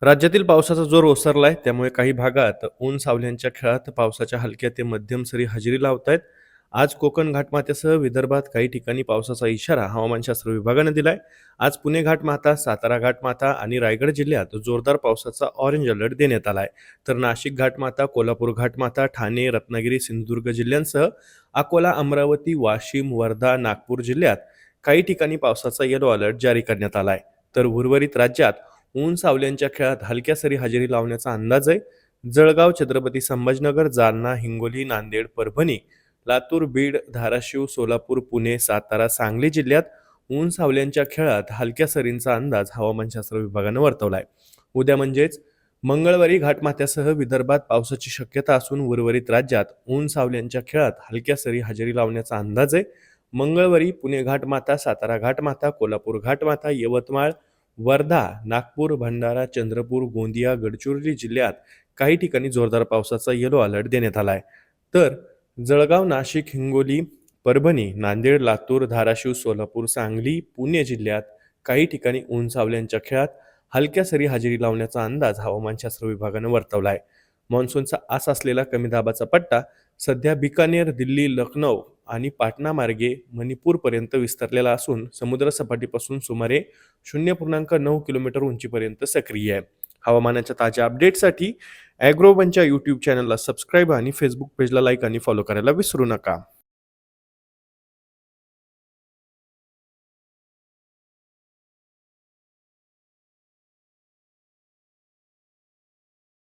राज्यातील पावसाचा जोर ओसरलाय त्यामुळे काही भागात ऊन सावल्यांच्या खेळात पावसाच्या हलक्या ते मध्यम सरी हजेरी लावतायत. आज कोकण घाटमाथ्यासह विदर्भात काही ठिकाणी पावसाचा इशारा हवामानशास्त्र विभागाने दिलाय. आज पुणे घाटमाथा, सातारा घाटमाथा आणि रायगड जिल्ह्यात जोरदार पावसाचा ऑरेंज अलर्ट देण्यात आलाय. तर नाशिक घाटमाथा, कोल्हापूर घाटमाथा, ठाणे, रत्नागिरी, सिंधुदुर्ग जिल्ह्यांसह अकोला, अमरावती, वाशिम, वर्धा, नागपूर जिल्ह्यात काही ठिकाणी पावसाचा येलो अलर्ट जारी करण्यात आलाय. तर उर्वरित राज्यात ऊन सावल्यांच्या खेळात हलक्या सरी हजेरी लावण्याचा अंदाज आहे. जळगाव, छत्रपती संभाजीनगर, जालना, हिंगोली, नांदेड, परभणी, लातूर, बीड, धाराशिव, सोलापूर, पुणे, सातारा, सांगली जिल्ह्यात ऊन सावल्यांच्या खेळात हलक्या सरींचा अंदाज हवामानशास्त्र विभागानं वर्तवलाय. उद्या म्हणजेच मंगळवारी घाटमाथ्यासह विदर्भात पावसाची शक्यता असून उर्वरित राज्यात ऊन सावल्यांच्या खेळात हलक्या सरी हजेरी लावण्याचा अंदाज आहे. मंगळवारी पुणे घाटमाथा, सातारा घाटमाथा, कोल्हापूर घाटमाथा, यवतमाळ, वर्धा, नागपूर, भंडारा, चंद्रपूर, गोंदिया, गडचिरोली जिल्ह्यात काही ठिकाणी जोरदार पावसाचा येलो अलर्ट देण्यात आला आहे. तर जळगाव, नाशिक, हिंगोली, परभणी, नांदेड, लातूर, धाराशिव, सोलापूर, सांगली, पुणे जिल्ह्यात काही ठिकाणी ऊन सावल्यांच्या खेळात हलक्या सरी हजेरी लावण्याचा अंदाज हवामानशास्त्र विभागानं वर्तवला आहे. मान्सूनचा आस असलेला कमी दाबाचा पट्टा सध्या बिकानेर, दिल्ली, लखनौ आणि पाटणा मार्गे मणिपूरपर्यंत विस्तारलेला असून समुद्रसपाटीपासून सुमारे 0.9 किलोमीटर उंचीपर्यंत सक्रिय आहे. हवामानाच्या ताज्या अपडेटसाठी ॲग्रोवनच्या यूट्यूब चॅनलला सबस्क्राईब आणि फेसबुक पेजला लाईक आणि फॉलो करायला विसरू नका.